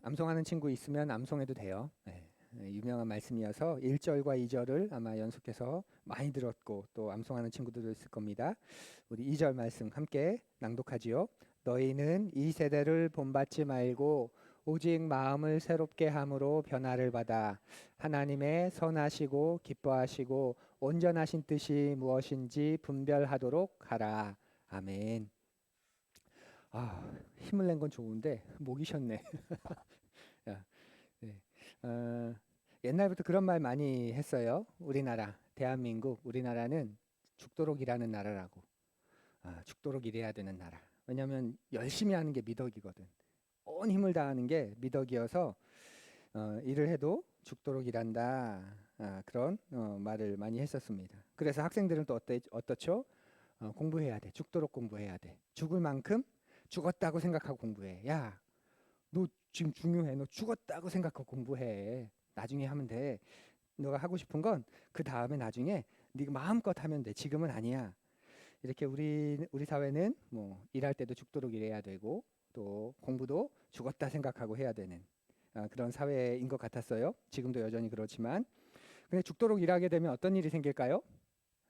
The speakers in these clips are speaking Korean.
암송하는 친구 있으면 암송해도 돼요. 네, 유명한 말씀이어서 1절과 2절을 아마 연속해서 많이 들었고 또 암송하는 친구들도 있을 겁니다. 우리 2절 말씀 함께 낭독하지요. 너희는 이 세대를 본받지 말고 오직 마음을 새롭게 함으로 변화를 받아 하나님의 선하시고 기뻐하시고 온전하신 뜻이 무엇인지 분별하도록 하라. 아멘. 힘을 낸 건 좋은데 목이 쉬었네. 야, 네. 어, 옛날부터 그런 말 많이 했어요. 우리나라, 대한민국, 우리나라는 죽도록 일하는 나라라고. 죽도록 일해야 되는 나라. 왜냐하면 열심히 하는 게 미덕이거든. 온 힘을 다하는 게 미덕이어서 일을 해도 죽도록 일한다. 그런 말을 많이 했었습니다. 그래서 학생들은 또 어떻죠? 공부해야 돼. 죽도록 공부해야 돼. 죽을 만큼 죽었다고 생각하고 공부해. 야, 너 지금 중요해. 너 죽었다고 생각하고 공부해. 나중에 하면 돼. 너가 하고 싶은 건 그 다음에 나중에 네가 마음껏 하면 돼. 지금은 아니야. 이렇게 우리 사회는 뭐 일할 때도 죽도록 일해야 되고 또 공부도 죽었다 생각하고 해야 되는 그런 사회인 것 같았어요. 지금도 여전히 그렇지만 근데 죽도록 일하게 되면 어떤 일이 생길까요?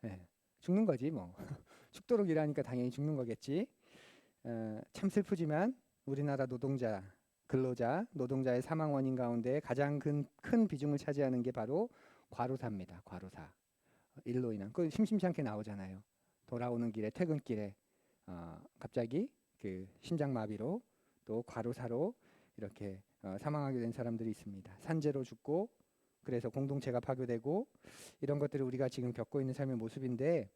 네, 죽는 거지 뭐. 죽도록 일하니까 당연히 죽는 거겠지. 참 슬프지만 우리나라 근로자, 노동자의 사망 원인 가운데 가장 큰 비중을 차지하는 게 바로 과로사입니다. 과로사. 일로 인한. 그 심심치 않게 나오잖아요. 돌아오는 길에 퇴근길에 갑자기 그 심장마비로 또 과로사로 이렇게 사망하게 된 사람들이 있습니다. 산재로 죽고 그래서 공동체가 파괴되고 이런 것들을 우리가 지금 겪고 있는 삶의 모습인데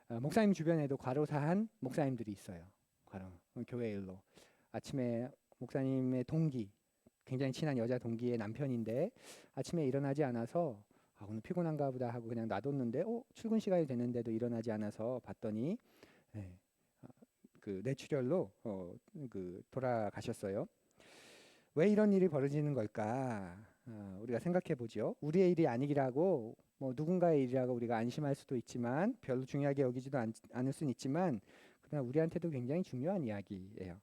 목사님 주변에도 과로사한 목사님들이 있어요. 교회 일로 아침에 목사님의 동기 굉장히 친한 여자 동기의 남편인데 아침에 일어나지 않아서 오늘 피곤한가 보다 하고 그냥 놔뒀는데 출근 시간이 됐는데도 일어나지 않아서 봤더니 예, 그 뇌출혈로 그 돌아가셨어요. 왜 이런 일이 벌어지는 걸까? 우리가 생각해 보죠. 우리의 일이 아니라고 뭐 누군가의 일이라고 우리가 안심할 수도 있지만 별로 중요하게 여기지도 않을 수는 있지만 그러나 우리한테도 굉장히 중요한 이야기예요.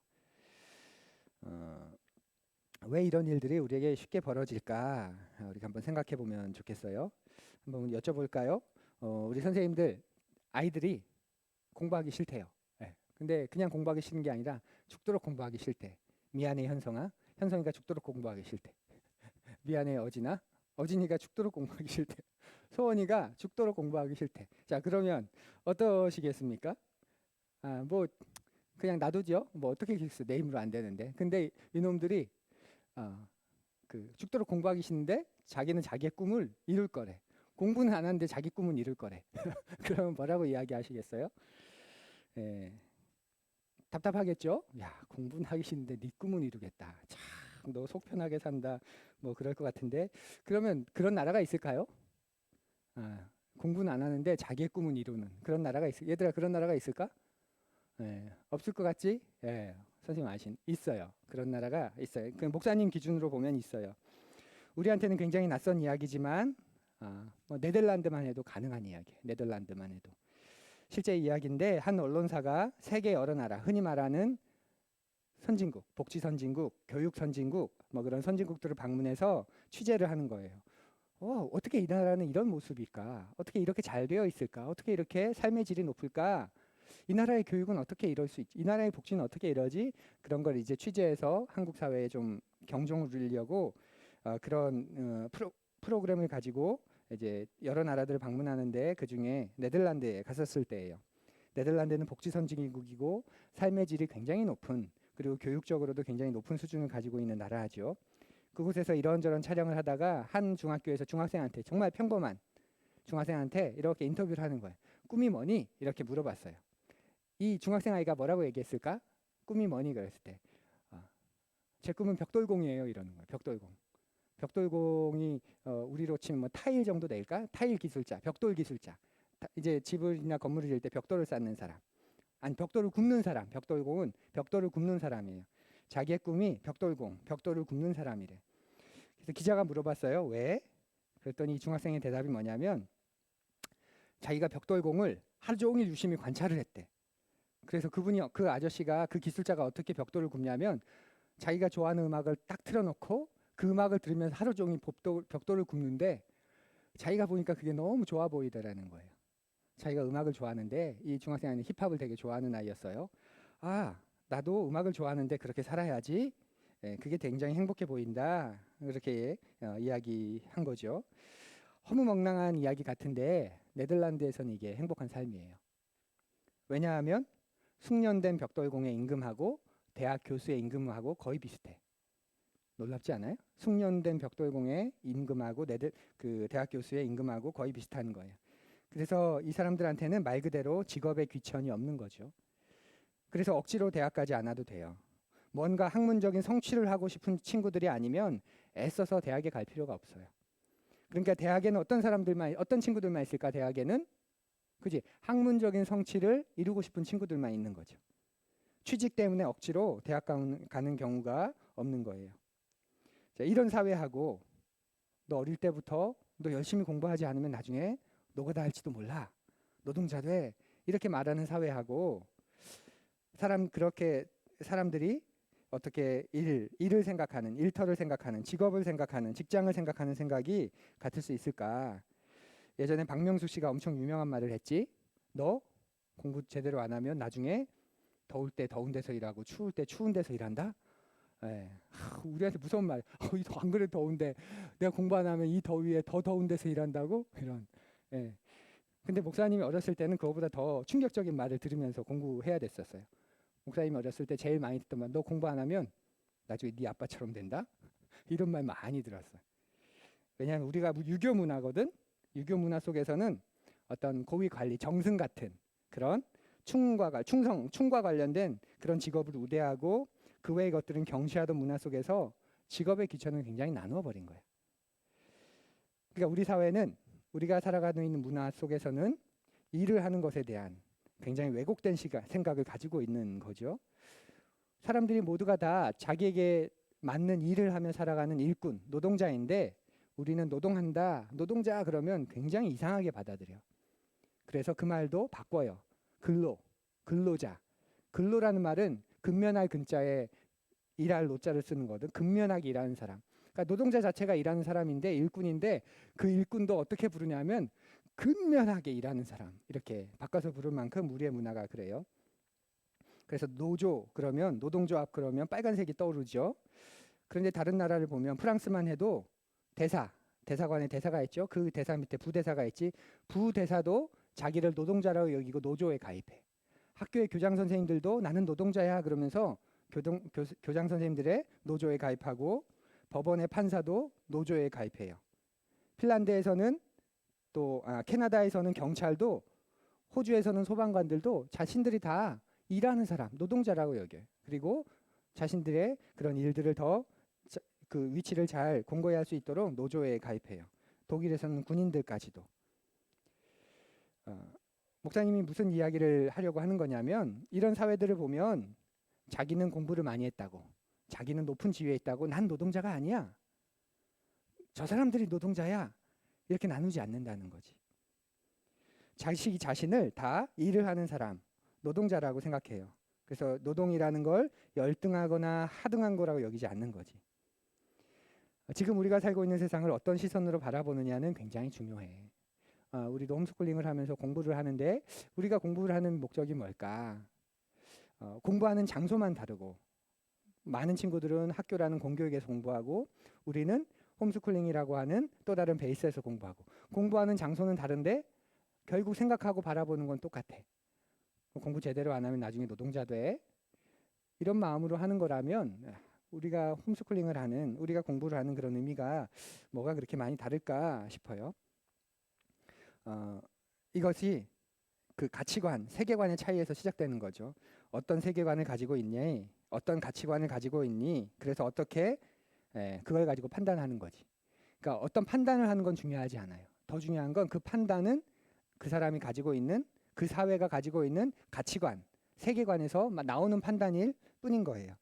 왜 이런 일들이 우리에게 쉽게 벌어질까? 우리가 한번 생각해 보면 좋겠어요. 한번 여쭤볼까요? 우리 선생님들 아이들이 공부하기 싫대요. 예. 근데 그냥 공부하기 싫은 게 아니라 죽도록 공부하기 싫대. 미안해 현성아. 현성이가 죽도록 공부하기 싫대. 미안해 어진아. 어진이가 죽도록 공부하기 싫대. 소원이가 죽도록 공부하기 싫대. 자 그러면 어떠시겠습니까? 뭐 그냥 놔두죠. 뭐 어떻게 했어? 내 힘으로 안 되는데. 근데 이놈들이 그 죽도록 공부하기 싫은데 자기는 자기의 꿈을 이룰 거래. 공부는 안 하는데 자기 꿈은 이룰 거래. 그러면 뭐라고 이야기하시겠어요? 예, 답답하겠죠? 야, 공부는 하기 싫은데 네 꿈은 이루겠다. 참, 너 속 편하게 산다. 뭐 그럴 것 같은데 그러면 그런 나라가 있을까요? 공부는 안 하는데 자기의 꿈은 이루는 그런 나라가 얘들아 그런 나라가 있을까? 예, 없을 것 같지? 예, 선생님 있어요. 그런 나라가 있어요. 그 목사님 기준으로 보면 있어요. 우리한테는 굉장히 낯선 이야기지만 뭐 네덜란드만 해도 가능한 이야기. 네덜란드만 해도 실제 이야기인데 한 언론사가 세계 여러 나라 흔히 말하는 선진국, 복지 선진국, 교육 선진국 뭐 그런 선진국들을 방문해서 취재를 하는 거예요. 어떻게 이 나라는 이런 모습일까? 어떻게 이렇게 잘 되어 있을까? 어떻게 이렇게 삶의 질이 높을까? 이 나라의 교육은 어떻게 이럴 수 있지? 이 나라의 복지는 어떻게 이러지? 그런 걸 이제 취재해서 한국 사회에 좀 경종을 울리려고 그런 프로그램을 가지고 이제 여러 나라들을 방문하는데 그 중에 네덜란드에 갔었을 때예요. 네덜란드는 복지 선진국이고 삶의 질이 굉장히 높은 그리고 교육적으로도 굉장히 높은 수준을 가지고 있는 나라죠. 그곳에서 이런저런 촬영을 하다가 한 중학교에서 중학생한테 정말 평범한 중학생한테 이렇게 인터뷰를 하는 거예요. 꿈이 뭐니? 이렇게 물어봤어요. 이 중학생 아이가 뭐라고 얘기했을까? 꿈이 뭐니? 그랬을 때, 제 꿈은 벽돌공이에요. 이러는 거예요. 벽돌공. 벽돌공이 우리로 치면 뭐 타일 정도 될까? 타일 기술자, 벽돌 기술자. 이제 집을이나 건물을 지을 때 벽돌을 쌓는 사람. 아니 벽돌을 굽는 사람. 벽돌공은 벽돌을 굽는 사람이에요. 자기의 꿈이 벽돌공, 벽돌을 굽는 사람이래. 그래서 기자가 물어봤어요. 왜? 그랬더니 이 중학생의 대답이 뭐냐면 자기가 벽돌공을 하루 종일 유심히 관찰을 했대. 그래서 그 아저씨가 그 기술자가 어떻게 벽돌을 굽냐면 자기가 좋아하는 음악을 딱 틀어놓고 그 음악을 들으면서 하루 종일 벽돌을 굽는데 자기가 보니까 그게 너무 좋아 보이더라는 거예요. 자기가 음악을 좋아하는데 이 중학생 아이는 힙합을 되게 좋아하는 아이였어요. 아, 나도 음악을 좋아하는데 그렇게 살아야지. 예, 그게 굉장히 행복해 보인다. 그렇게 이야기한 거죠. 허무맹랑한 이야기 같은데 네덜란드에서는 이게 행복한 삶이에요. 왜냐하면 숙련된 벽돌공의 임금하고 대학 교수의 임금하고 거의 비슷해. 놀랍지 않아요? 숙련된 벽돌공의 임금하고 그 대학 교수의 임금하고 거의 비슷한 거예요. 그래서 이 사람들한테는 말 그대로 직업의 귀천이 없는 거죠. 그래서 억지로 대학 가지 않아도 돼요. 뭔가 학문적인 성취를 하고 싶은 친구들이 아니면 애써서 대학에 갈 필요가 없어요. 그러니까 대학에는 어떤 친구들만 있을까? 대학에는 그지? 학문적인 성취를 이루고 싶은 친구들만 있는 거죠. 취직 때문에 억지로 대학 가는 경우가 없는 거예요. 자, 이런 사회하고 너 어릴 때부터 너 열심히 공부하지 않으면 나중에 노가다 할지도 몰라. 노동자 돼. 이렇게 말하는 사회하고 그렇게 사람들이 어떻게 일을 생각하는, 일터를 생각하는, 직업을 생각하는, 직장을 생각하는 생각이 같을 수 있을까? 예전에 박명수 씨가 엄청 유명한 말을 했지. 너 공부 제대로 안 하면 나중에 더울 때 더운 데서 일하고 추울 때 추운 데서 일한다? 예. 우리한테 무서운 말. 안 그래도 더운데 내가 공부 안 하면 이 더위에 더 더운 데서 일한다고? 이런. 예. 근데 목사님이 어렸을 때는 그거보다 더 충격적인 말을 들으면서 공부해야 됐었어요. 목사님이 어렸을 때 제일 많이 듣던 말, 너 공부 안 하면 나중에 네 아빠처럼 된다? 이런 말 많이 들었어요. 왜냐하면 우리가 유교 문화거든. 유교 문화 속에서는 어떤 고위 관리, 정승 같은 그런 충과 관련된 그런 직업을 우대하고 그 외의 것들은 경시하던 문화 속에서 직업의 귀천을 굉장히 나누어 버린 거예요. 그러니까 우리 사회는 우리가 살아가고 있는 문화 속에서는 일을 하는 것에 대한 굉장히 왜곡된 생각을 가지고 있는 거죠. 사람들이 모두가 다 자기에게 맞는 일을 하며 살아가는 일꾼, 노동자인데 우리는 노동한다, 노동자 그러면 굉장히 이상하게 받아들여. 그래서 그 말도 바꿔요. 근로자. 근로라는 말은 근면할 근자에 일할 노자를 쓰는 거든. 근면하게 일하는 사람. 그러니까 노동자 자체가 일하는 사람인데 일꾼인데 그 일꾼도 어떻게 부르냐면 근면하게 일하는 사람 이렇게 바꿔서 부를 만큼 우리의 문화가 그래요. 그래서 노조 그러면 노동조합 그러면 빨간색이 떠오르죠. 그런데 다른 나라를 보면 프랑스만 해도 대사관에 대사가 있죠. 그 대사 밑에 부대사가 있지. 부대사도 자기를 노동자라고 여기고 노조에 가입해. 학교의 교장 선생님들도 나는 노동자야 그러면서 교장 선생님들의 노조에 가입하고 법원의 판사도 노조에 가입해요. 핀란드에서는 또 캐나다에서는 경찰도 호주에서는 소방관들도 자신들이 다 일하는 사람, 노동자라고 여겨요. 그리고 자신들의 그런 일들을 더 그 위치를 잘 공고히 할 수 있도록 노조에 가입해요. 독일에서는 군인들까지도. 목사님이 무슨 이야기를 하려고 하는 거냐면 이런 사회들을 보면 자기는 공부를 많이 했다고, 자기는 높은 지위에 있다고 난 노동자가 아니야. 저 사람들이 노동자야. 이렇게 나누지 않는다는 거지. 자신을 다 일을 하는 사람, 노동자라고 생각해요. 그래서 노동이라는 걸 열등하거나 하등한 거라고 여기지 않는 거지. 지금 우리가 살고 있는 세상을 어떤 시선으로 바라보느냐는 굉장히 중요해. 우리도 홈스쿨링을 하면서 공부를 하는데 우리가 공부를 하는 목적이 뭘까? 공부하는 장소만 다르고 많은 친구들은 학교라는 공교육에서 공부하고 우리는 홈스쿨링이라고 하는 또 다른 베이스에서 공부하고 공부하는 장소는 다른데 결국 생각하고 바라보는 건 똑같아. 공부 제대로 안 하면 나중에 노동자 돼. 이런 마음으로 하는 거라면 우리가 홈스쿨링을 하는 우리가 공부를 하는 그런 의미가 뭐가 그렇게 많이 다를까 싶어요. 이것이 그 가치관, 세계관의 차이에서 시작되는 거죠. 어떤 세계관을 가지고 있니? 어떤 가치관을 가지고 있니? 그래서 어떻게 그걸 가지고 판단하는 거지. 그러니까 어떤 판단을 하는 건 중요하지 않아요. 더 중요한 건 그 판단은 그 사람이 가지고 있는 그 사회가 가지고 있는 가치관, 세계관에서 나오는 판단일 뿐인 거예요.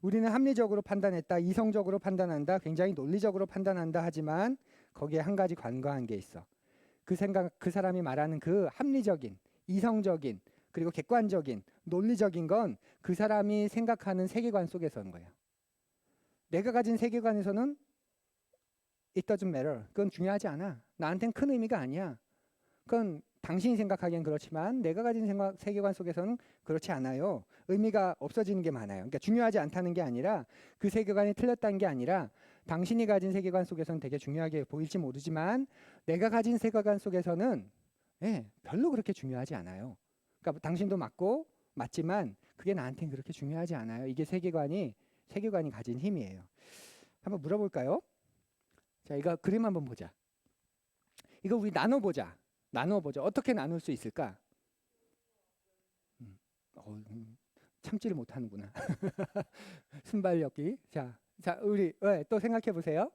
우리는 합리적으로 판단했다, 이성적으로 판단한다, 굉장히 논리적으로 판단한다 하지만 거기에 한 가지 관과한 게 있어. 그 사람이 말하는 그 합리적인, 이성적인, 그리고 객관적인, 논리적인 건 그 사람이 생각하는 세계관 속에서인 거예요. 내가 가진 세계관에서는 it doesn't matter. 그건 중요하지 않아. 나한텐 큰 의미가 아니야. 그건 당신이 생각하기엔 그렇지만 내가 가진 세계관 속에서는 그렇지 않아요. 의미가 없어지는 게 많아요. 그러니까 중요하지 않다는 게 아니라 그 세계관이 틀렸다는 게 아니라 당신이 가진 세계관 속에서는 되게 중요하게 보일지 모르지만 내가 가진 세계관 속에서는 별로 그렇게 중요하지 않아요. 그러니까 당신도 맞지만 그게 나한테는 그렇게 중요하지 않아요. 이게 세계관이 가진 힘이에요. 한번 물어볼까요? 자, 이거 그림 한번 보자. 이거 우리 나눠보자. 어떻게 나눌 수 있을까? 참지를 못하는구나. 순발력이. 자, 우리 또 생각해 보세요.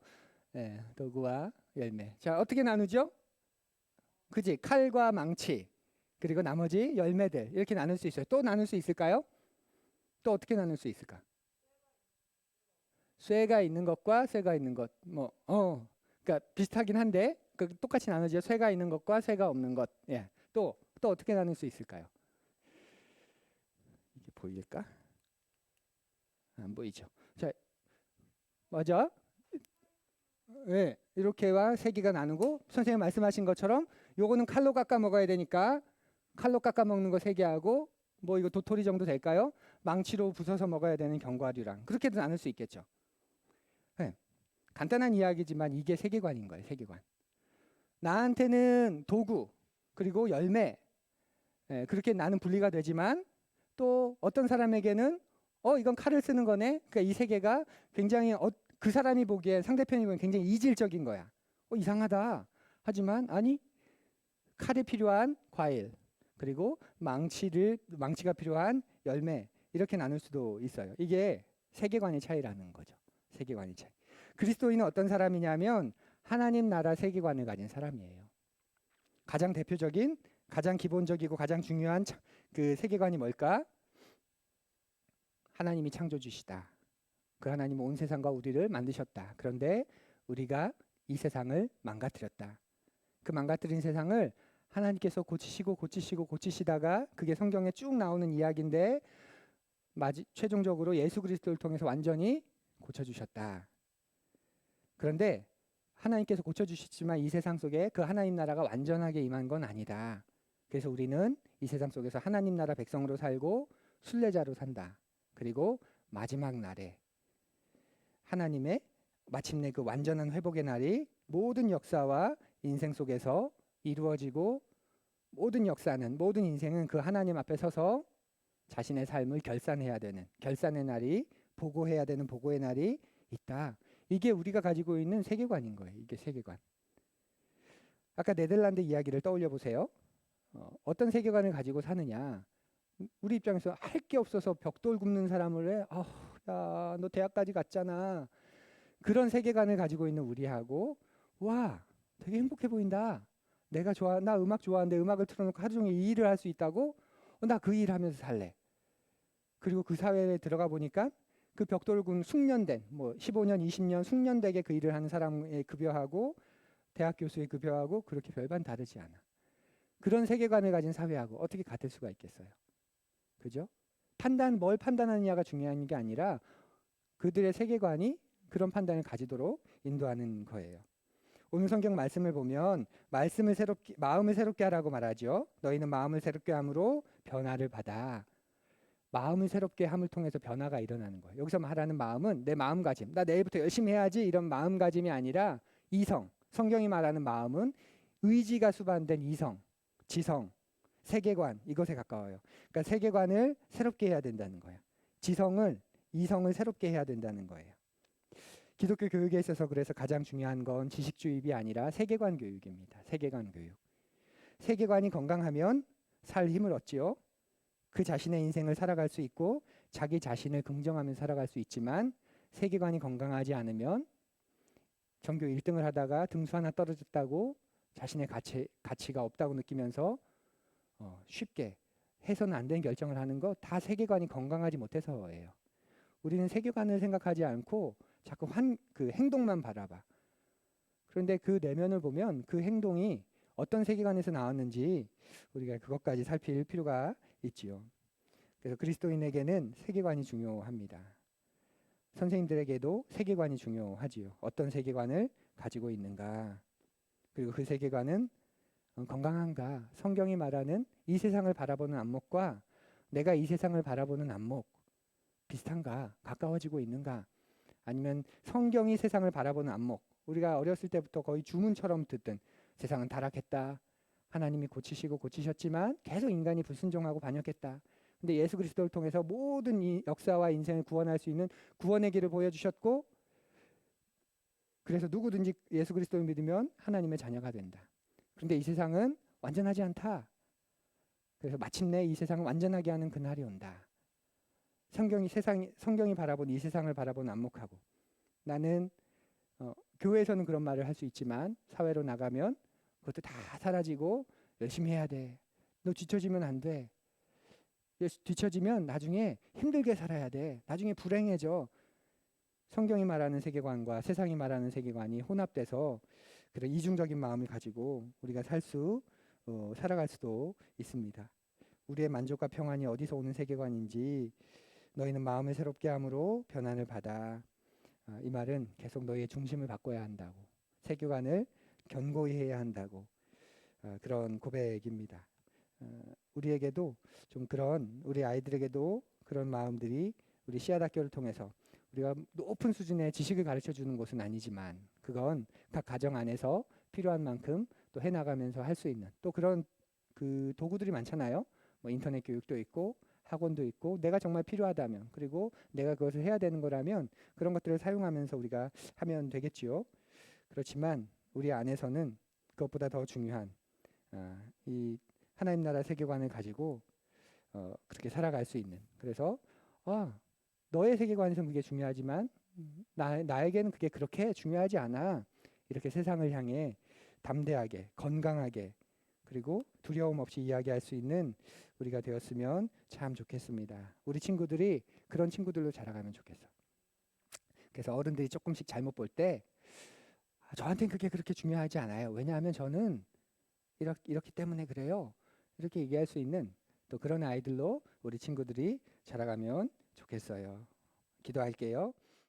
도구와 열매. 자, 어떻게 나누죠? 그지? 칼과 망치 그리고 나머지 열매들 이렇게 나눌 수 있어요. 또 나눌 수 있을까요? 또 어떻게 나눌 수 있을까? 쇠가 있는 것과 쇠가 있는 것, 그러니까 비슷하긴 한데 똑같이 나누죠. 쇠가 있는 것과 쇠가 없는 것. 예. 또 어떻게 나눌 수 있을까요? 이게 보일까? 안 보이죠. 자, 맞아. 예, 이렇게와 세 개가 나누고 선생님 말씀하신 것처럼 요거는 칼로 깎아 먹어야 되니까 칼로 깎아 먹는 거 세 개 하고 뭐 이거 도토리 정도 될까요? 망치로 부숴서 먹어야 되는 견과류랑 그렇게도 나눌 수 있겠죠. 네. 간단한 이야기지만 이게 세계관인 거예요. 세계관. 나한테는 도구 그리고 열매 그렇게 나는 분리가 되지만 또 어떤 사람에게는 이건 칼을 쓰는 거네. 그러니까 이 세계가 굉장히 그 사람이 보기에 상대편이 보기엔 굉장히 이질적인 거야. 이상하다. 하지만 아니 칼이 필요한 과일 그리고 망치가 필요한 열매 이렇게 나눌 수도 있어요. 이게 세계관의 차이라는 거죠. 세계관의 차이. 그리스도인은 어떤 사람이냐면 하나님 나라 세계관을 가진 사람이에요. 가장 대표적인, 가장 기본적이고 가장 중요한 그 세계관이 뭘까? 하나님이 창조주시다. 그 하나님은 온 세상과 우리를 만드셨다. 그런데 우리가 이 세상을 망가뜨렸다. 그 망가뜨린 세상을 하나님께서 고치시다가 그게 성경에 쭉 나오는 이야기인데 최종적으로 예수 그리스도를 통해서 완전히 고쳐주셨다. 그런데 하나님께서 고쳐주시지만 이 세상 속에 그 하나님 나라가 완전하게 임한 건 아니다. 그래서 우리는 이 세상 속에서 하나님 나라 백성으로 살고 순례자로 산다. 그리고 마지막 날에 하나님의 마침내 그 완전한 회복의 날이 모든 역사와 인생 속에서 이루어지고 모든 인생은 그 하나님 앞에 서서 자신의 삶을 결산해야 되는 결산의 날이 보고해야 되는 보고의 날이 있다. 이게 우리가 가지고 있는 세계관인 거예요. 이게 세계관. 아까 네덜란드 이야기를 떠올려 보세요. 어떤 세계관을 가지고 사느냐. 우리 입장에서 할 게 없어서 벽돌 굽는 사람을 해. 야, 너 대학까지 갔잖아. 그런 세계관을 가지고 있는 우리하고 와, 되게 행복해 보인다. 나 음악 좋아하는데 음악을 틀어놓고 하루 종일 이 일을 할 수 있다고? 나 그 일 하면서 살래. 그리고 그 사회에 들어가 보니까 그 벽돌군 숙련된 15년, 20년 숙련되게 그 일을 하는 사람의 급여하고 대학 교수의 급여하고 그렇게 별반 다르지 않아. 그런 세계관을 가진 사회하고 어떻게 같을 수가 있겠어요? 그죠? 뭘 판단하느냐가 중요한 게 아니라 그들의 세계관이 그런 판단을 가지도록 인도하는 거예요. 오늘 성경 말씀을 보면 마음을 새롭게 하라고 말하죠. 너희는 마음을 새롭게 함으로 변화를 받아. 마음을 새롭게 함을 통해서 변화가 일어나는 거예요. 여기서 말하는 마음은 내 마음가짐. 나 내일부터 열심히 해야지 이런 마음가짐이 아니라 이성. 성경이 말하는 마음은 의지가 수반된 이성, 지성, 세계관 이것에 가까워요. 그러니까 세계관을 새롭게 해야 된다는 거예요. 이성을 새롭게 해야 된다는 거예요. 기독교 교육에 있어서 그래서 가장 중요한 건 지식주입이 아니라 세계관 교육입니다. 세계관 교육. 세계관이 건강하면 살 힘을 얻지요. 그 자신의 인생을 살아갈 수 있고 자기 자신을 긍정하면서 살아갈 수 있지만 세계관이 건강하지 않으면 전교 1등을 하다가 등수 하나 떨어졌다고 자신의 가치가 없다고 느끼면서 쉽게 해서는 안 되는 결정을 하는 거 다 세계관이 건강하지 못해서예요. 우리는 세계관을 생각하지 않고 자꾸 그 행동만 바라봐. 그런데 그 내면을 보면 그 행동이 어떤 세계관에서 나왔는지 우리가 그것까지 살필 필요가 있지요. 그래서 그리스도인에게는 세계관이 중요합니다. 선생님들에게도 세계관이 중요하지요. 어떤 세계관을 가지고 있는가. 그리고 그 세계관은 건강한가. 성경이 말하는 이 세상을 바라보는 안목과 내가 이 세상을 바라보는 안목 비슷한가? 가까워지고 있는가? 아니면 성경이 세상을 바라보는 안목. 우리가 어렸을 때부터 거의 주문처럼 듣던 세상은 타락했다. 하나님이 고치시고 고치셨지만 계속 인간이 불순종하고 반역했다. 근데 예수 그리스도를 통해서 모든 이 역사와 인생을 구원할 수 있는 구원의 길을 보여주셨고, 그래서 누구든지 예수 그리스도를 믿으면 하나님의 자녀가 된다. 그런데 이 세상은 완전하지 않다. 그래서 마침내 이 세상을 완전하게 하는 그날이 온다. 성경이 바라본 이 세상을 바라본 안목하고, 나는 교회에서는 그런 말을 할 수 있지만 사회로 나가면 그것도 다 사라지고 열심히 해야 돼. 너 뒤처지면 안 돼. 뒤처지면 나중에 힘들게 살아야 돼. 나중에 불행해져. 성경이 말하는 세계관과 세상이 말하는 세계관이 혼합돼서 그런 이중적인 마음을 가지고 우리가 살아갈 수도 있습니다. 우리의 만족과 평안이 어디서 오는 세계관인지 너희는 마음을 새롭게 함으로 변화를 받아. 이 말은 계속 너희의 중심을 바꿔야 한다고. 세계관을 견고히 해야 한다고. 그런 고백입니다. 우리에게도 좀 우리 아이들에게도 그런 마음들이 우리 씨앗학교를 통해서 우리가 높은 수준의 지식을 가르쳐 주는 곳은 아니지만 그건 각 가정 안에서 필요한 만큼 또 해나가면서 할 수 있는 또 그런 그 도구들이 많잖아요. 뭐 인터넷 교육도 있고 학원도 있고 내가 정말 필요하다면 그리고 내가 그것을 해야 되는 거라면 그런 것들을 사용하면서 우리가 하면 되겠지요. 그렇지만 우리 안에서는 그것보다 더 중요한 이 하나님 나라 세계관을 가지고 그렇게 살아갈 수 있는. 그래서 너의 세계관에서는 그게 중요하지만 나에게는 그게 그렇게 중요하지 않아. 이렇게 세상을 향해 담대하게 건강하게 그리고 두려움 없이 이야기할 수 있는 우리가 되었으면 참 좋겠습니다. 우리 친구들이 그런 친구들로 자라가면 좋겠어. 그래서 어른들이 조금씩 잘못 볼 때 저한테는 그게 그렇게 중요하지 않아요. 왜냐하면 저는 이렇기 때문에 그래요. 이렇게 얘기할 수 있는 또 그런 아이들로 우리 친구들이 자라가면 좋겠어요. 기도할게요.